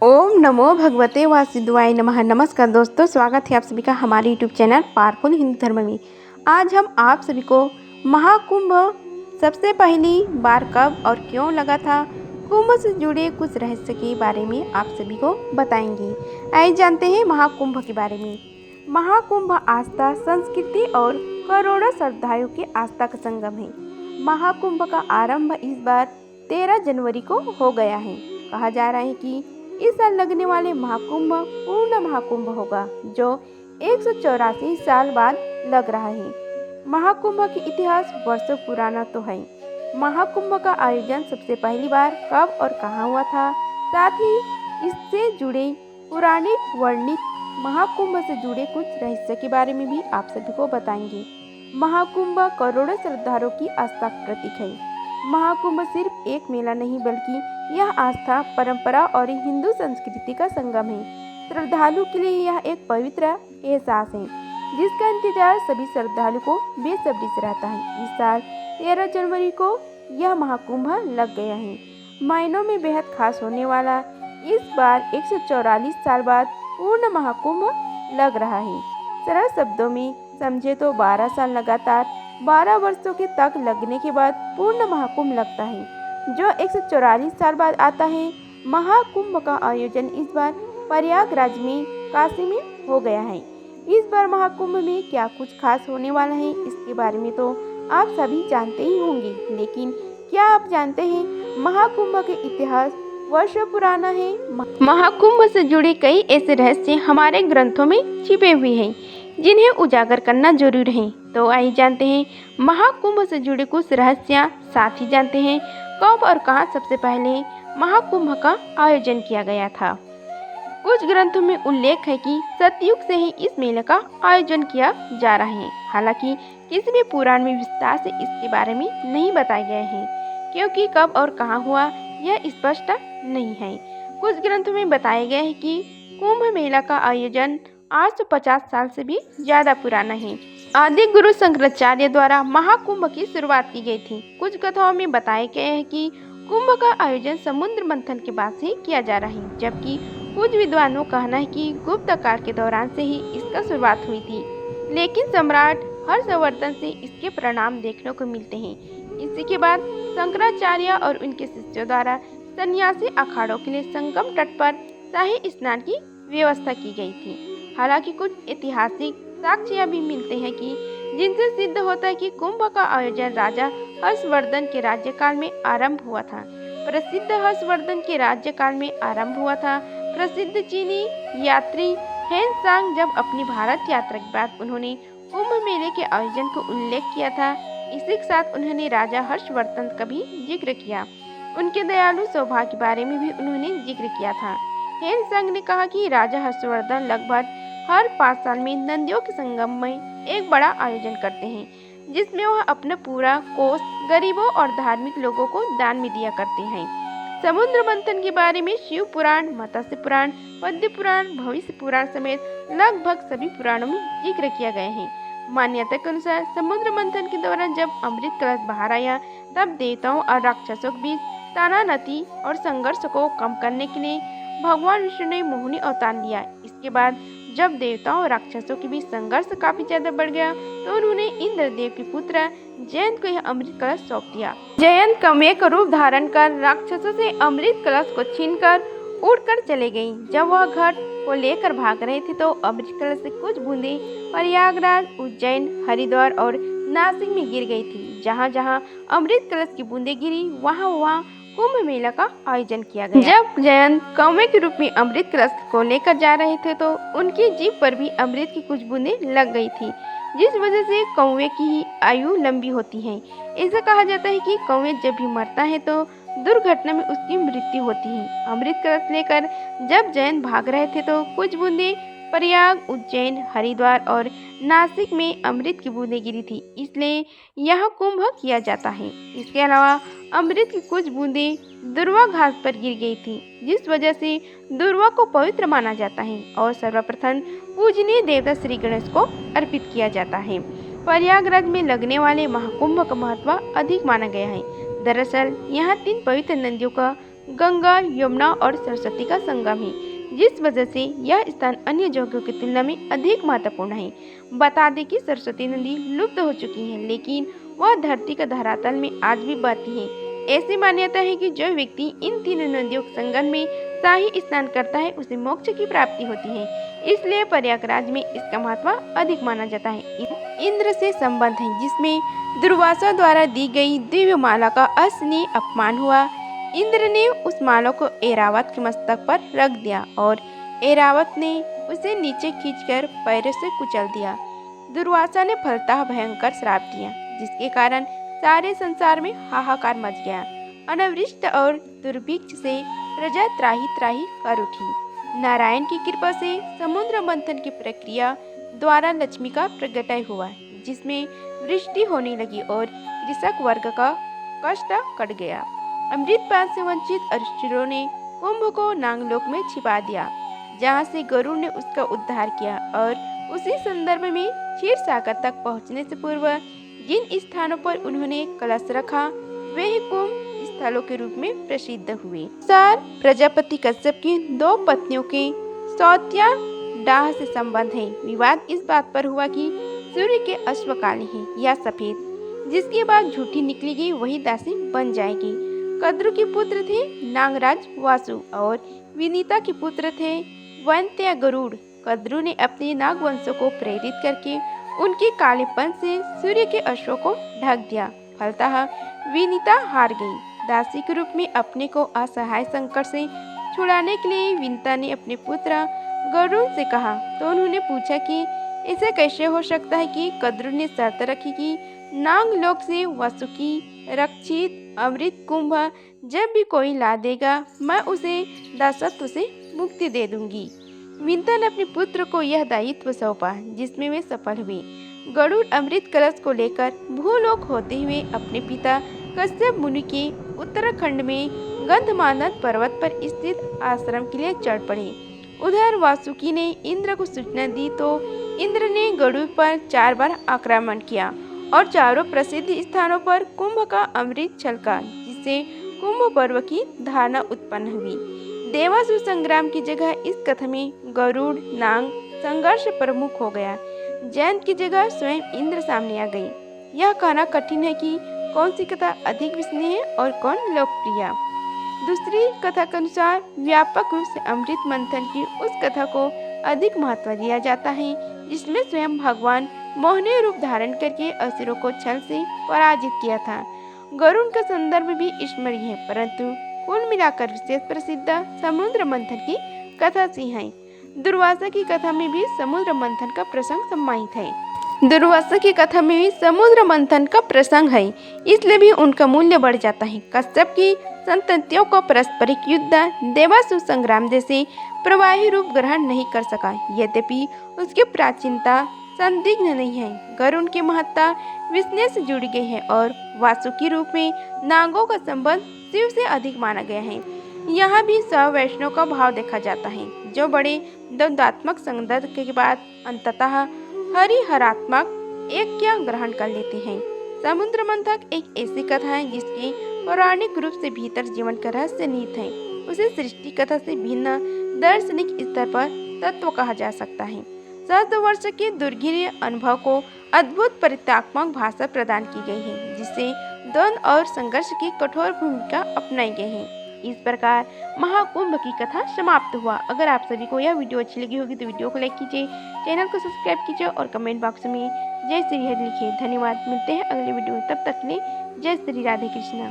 ओम नमो भगवते वासुदेवाय नमः। नमस्कार दोस्तों, स्वागत है आप सभी का हमारे यूट्यूब चैनल पावरफुल हिंदू धर्म में। आज हम आप सभी को महाकुंभ सबसे पहली बार कब और क्यों लगा था, कुंभ से जुड़े कुछ रहस्य के बारे में आप सभी को बताएंगे। आइए जानते हैं महाकुंभ के बारे में। महाकुंभ आस्था, संस्कृति और करोड़ों श्रद्धालुओं के आस्था का संगम है। महाकुंभ का आरंभ इस बार 13 जनवरी को हो गया है। कहा जा रहा है कि इस साल लगने वाले महाकुंभ पूर्ण महाकुंभ होगा, जो 184 साल बाद लग रहा है। महाकुंभ की इतिहास वर्षों पुराना तो है। महाकुंभ का आयोजन सबसे पहली बार कब और कहाँ हुआ था, साथ ही इससे जुड़े पौराणिक वर्णित महाकुंभ से जुड़े कुछ रहस्य के बारे में भी आप सभी को बताएंगे। महाकुंभ करोड़ों श्रद्धालुओं की आस्था का प्रतीक है। महाकुंभ सिर्फ एक मेला नहीं, बल्कि यह आस्था, परंपरा और हिंदू संस्कृति का संगम है। श्रद्धालु के लिए यह एक पवित्र एहसास है, जिसका इंतजार सभी श्रद्धालु को बेसब्री से रहता है। इस साल 13 जनवरी को यह महाकुंभ लग गया है। मायनों में बेहद खास होने वाला इस बार 144 साल बाद पूर्ण महाकुंभ लग रहा है। सरल शब्दों में समझे तो 12 साल लगातार 12 वर्षों के तक लगने के बाद पूर्ण महाकुंभ लगता है, जो 144 साल बाद आता है। महाकुंभ का आयोजन इस बार प्रयागराज में काशी में हो गया है। इस बार महाकुंभ में क्या कुछ खास होने वाला है, इसके बारे में तो आप सभी जानते ही होंगे, लेकिन क्या आप जानते हैं महाकुंभ के इतिहास वर्षों पुराना है। महाकुंभ से जुड़े कई ऐसे रहस्य हमारे ग्रंथों में छिपे हुए हैं, जिन्हें उजागर करना जरूर है। तो आइए जानते हैं महाकुंभ से जुड़े कुछ रहस्य, साथ ही जानते हैं कब और कहां सबसे पहले महाकुंभ का आयोजन किया गया था। कुछ ग्रंथों में उल्लेख है कि सतयुग से ही इस मेले का आयोजन किया जा रहा है। हालांकि किसी भी पुराण में विस्तार से इसके बारे में नहीं बताए गए हैं, क्योंकि कब और कहां हुआ यह स्पष्ट नहीं है। कुछ ग्रंथों में बताया गया है कि कुंभ मेला का आयोजन 850 साल से भी ज्यादा पुराना है। आदि गुरु शंकराचार्य द्वारा महाकुंभ की शुरुआत की गई थी। कुछ कथाओं में बताया गया है कि कुंभ का आयोजन समुद्र मंथन के बाद से किया जा रहा है, जबकि कुछ विद्वानों का कहना है कि गुप्त काल के दौरान से ही इसका शुरुआत हुई थी, लेकिन सम्राट हर्षवर्धन से इसके परिणाम देखने को मिलते हैं। इसी के बाद शंकराचार्य और उनके शिष्यों द्वारा सन्यासी अखाड़ों के लिए संगम तट पर शाही स्नान की व्यवस्था की गई थी। हालांकि कुछ ऐतिहासिक साक्ष्य भी मिलते हैं कि जिनसे सिद्ध होता है कि कुंभ का आयोजन राजा हर्षवर्धन के राज्यकाल में आरंभ हुआ था। प्रसिद्ध चीनी यात्री हेनसांग जब अपनी भारत यात्रा के बाद उन्होंने कुंभ मेले के आयोजन को उल्लेख किया था। इसी के साथ उन्होंने राजा हर्षवर्धन का भी जिक्र किया। उनके दयालु स्वभाव के बारे में भी उन्होंने जिक्र किया था। हेनसांग ने कहा कि राजा हर्षवर्धन लगभग हर 5 साल में नदियों के संगम में एक बड़ा आयोजन करते हैं, जिसमें वह अपना पूरा कोष गरीबों और धार्मिक लोगों को दान में दिया करते हैं। समुद्र मंथन के बारे में शिव पुराण, मत्स्य पुराण, पद्म पुराण, भविष्य पुराण समेत लगभग सभी पुराणों में जिक्र किया गया है। मान्यता के अनुसार समुद्र मंथन के दौरान जब अमृत कलश बाहर आया, तब देवताओं और राक्षसों के बीच तानानती और संघर्ष को कम करने के लिए भगवान विष्णु ने मोहिनी अवतार लिया। इसके बाद जब देवताओं और राक्षसों के बीच संघर्ष काफी ज्यादा बढ़ गया, तो उन्होंने इंद्रदेव के पुत्र जयंत को यह अमृत कलश सौंप दिया। जयंत कौवे का रूप धारण कर राक्षसों से अमृत कलश को छीनकर उड़कर चले गई। जब वह घट को लेकर भाग रहे थे, तो अमृत कलश से कुछ बूंदे प्रयागराज, उज्जैन, हरिद्वार और नासिक में गिर गई थी। जहाँ जहाँ अमृत कलश की बूंदे गिरी, वहाँ वहाँ कुंभ मेला का आयोजन किया गया। जब जयंत कौवे के रूप में अमृत कलश को लेकर जा रहे थे, तो उनकी जीभ पर भी अमृत की कुछ बूंदें लग गई थी, जिस वजह से कौवे की ही आयु लंबी होती है। ऐसा कहा जाता है कि कौवे जब भी मरता है तो दुर्घटना में उसकी मृत्यु होती है। अमृत कलश लेकर जब जयंत भाग रहे थे, तो कुछ बूंदें प्रयाग, उज्जैन, हरिद्वार और नासिक में अमृत की बूंदें गिरी थी, इसलिए यह कुंभ किया जाता है। इसके अलावा अमृत की कुछ बूंदें दुर्वा घास पर गिर गई थी, जिस वजह से दुर्वा को पवित्र माना जाता है और सर्वप्रथम पूजनीय देवता श्री गणेश को अर्पित किया जाता है। प्रयागराज में लगने वाले महाकुंभ का महत्व अधिक माना गया है। दरअसल यहाँ 3 पवित्र नदियों का गंगा, यमुना और सरस्वती का संगम है, जिस वजह से यह स्थान अन्य जगहों की तुलना में अधिक महत्वपूर्ण है। बता दें कि सरस्वती नदी लुप्त हो चुकी है, लेकिन वह धरती का धरातल में आज भी बहती है। ऐसी मान्यता है कि जो व्यक्ति इन तीनों नदियों के संगम में शाही स्नान करता है, उसे मोक्ष की प्राप्ति होती है। इसलिए प्रयागराज में इसका महत्व अधिक माना जाता है। इंद्र से संबंध है, जिसमें दुर्वासा द्वारा दी गई दिव्य माला का असहनीय अपमान हुआ। इंद्र ने उस माला को ऐरावत के मस्तक पर रख दिया और ऐरावत ने उसे नीचे खींचकर पैरों से कुचल दिया। दुर्वासा ने फलतः भयंकर श्राप दिया, जिसके कारण सारे संसार में हाहाकार मच गया। अनावृष्टि और दुर्भिक्ष से प्रजा त्राही त्राही कर उठी। नारायण की कृपा से समुद्र मंथन की प्रक्रिया द्वारा लक्ष्मी का प्रगटाय हुआ, जिसमें वृष्टि होने लगी और कृषक वर्ग का कष्ट कट गया। अमृतपान से वंचित असुरों ने कुंभ को नागलोक में छिपा दिया, जहाँ से गरुड़ ने उसका उद्धार किया। और उसी संदर्भ में क्षीर सागर तक पहुँचने से पूर्व जिन स्थानों पर उन्होंने कलश रखा, वे कुंभ स्थलों के रूप में प्रसिद्ध हुए। प्रजापति कश्यप की 2 पत्नियों के सौत्या डाह से संबंध है। विवाद इस बात पर हुआ कि सूर्य के अश्व काले हैं या सफेद, जिसके बाद झूठी निकली गई वही दासी बन जाएगी। कद्रु के पुत्र थे नागराज वासु और विनीता के पुत्र थे वैन्त्य गरुड़। कद्रु ने अपने नागवंशों को प्रेरित करके उनके कालेपन से सूर्य के अश्वों को ढक दिया। फलतः विनीता हार गई। दासी के रूप में अपने को असहाय संकट से छुड़ाने के लिए विनीता ने अपने पुत्र गरुड़ से कहा, तो उन्होंने पूछा कि ऐसा कैसे हो सकता है कि कद्रु ने शर्त रखी कि नागलोक से वासुकी रक्षित अमृत कुंभ जब भी कोई ला देगा, मैं उसे दासत्व से मुक्ति दे दूंगी। विनीता ने अपने पुत्र को यह दायित्व सौंपा, जिसमें वे सफल हुए। गरुड़ अमृत कलश को लेकर भूलोक होते हुए अपने पिता कश्यप मुनि के उत्तराखंड में गंधमादन पर्वत पर स्थित आश्रम के लिए चढ़ पड़े। उधर वासुकी ने इंद्र को सूचना दी, तो इंद्र ने गरुड़ पर 4 बार आक्रमण किया और चारों प्रसिद्ध स्थानों पर कुंभ का अमृत छलका, जिससे कुंभ पर्व की धारणा उत्पन्न हुई। देवासुर संग्राम की जगह इस कथा में गरुड़ नाग संघर्ष प्रमुख हो गया। जयंत की जगह स्वयं इंद्र सामने आ गई। यह कहना कठिन है कि कौन सी कथा अधिक विश्वसनीय है और कौन लोकप्रिय। दूसरी कथा के अनुसार व्यापक रूप से अमृत मंथन की उस कथा को अधिक महत्व दिया जाता है, जिसमें स्वयं भगवान मोहनीय रूप धारण करके असुरों को छल से पराजित किया था। गरुड़ का संदर्भ भी स्मरणीय है, परंतु कुल मिलाकर विशेष प्रसिद्ध समुद्र मंथन की कथा से है। दुर्वासा की कथा में भी समुद्र मंथन का प्रसंग सम्मानित है। दुर्वासा की कथा में भी समुद्र मंथन का प्रसंग है, इसलिए भी उनका मूल्य बढ़ जाता है। कश्यप की संततियों को पारस्परिक युद्ध देवासुर संग्राम जैसे प्रवाही रूप ग्रहण नहीं कर सका, यद्यपि उसकी प्राचीनता संदिग्ध नहीं है। गरुड़ की महत्ता विष्णु से जुड़ी गई है और वासुकी रूप में नागों का संबंध शिव से अधिक माना गया है। यहाँ भी सवैष्णव का भाव देखा जाता है, जो बड़े द्वंद्वात्मक संदर्भ के बाद अंततः हरिहरात्मक ऐक्य ग्रहण कर लेते हैं। समुद्र मंथन एक ऐसी कथा है जिसके पौराणिक रूप से भीतर जीवन का रहस्य निहित है। उसे सृष्टि कथा से भिन्न दार्शनिक स्तर पर तत्व कहा जा सकता है। सहस्त्र वर्ष के दुर्गीय अनुभव को अद्भुत परित्यात्मक भाषा प्रदान की गई है, जिससे द्वंद्व और संघर्ष की कठोर भूमिका अपनाई गई है। इस प्रकार महाकुंभ की कथा समाप्त हुआ। अगर आप सभी को यह वीडियो अच्छी लगी होगी तो वीडियो को लाइक कीजिए, चैनल को सब्सक्राइब कीजिए और कमेंट बॉक्स में जय श्री हरि लिखिए। धन्यवाद। मिलते हैं अगले वीडियो में, तब तक के लिए जय श्री राधे कृष्णा।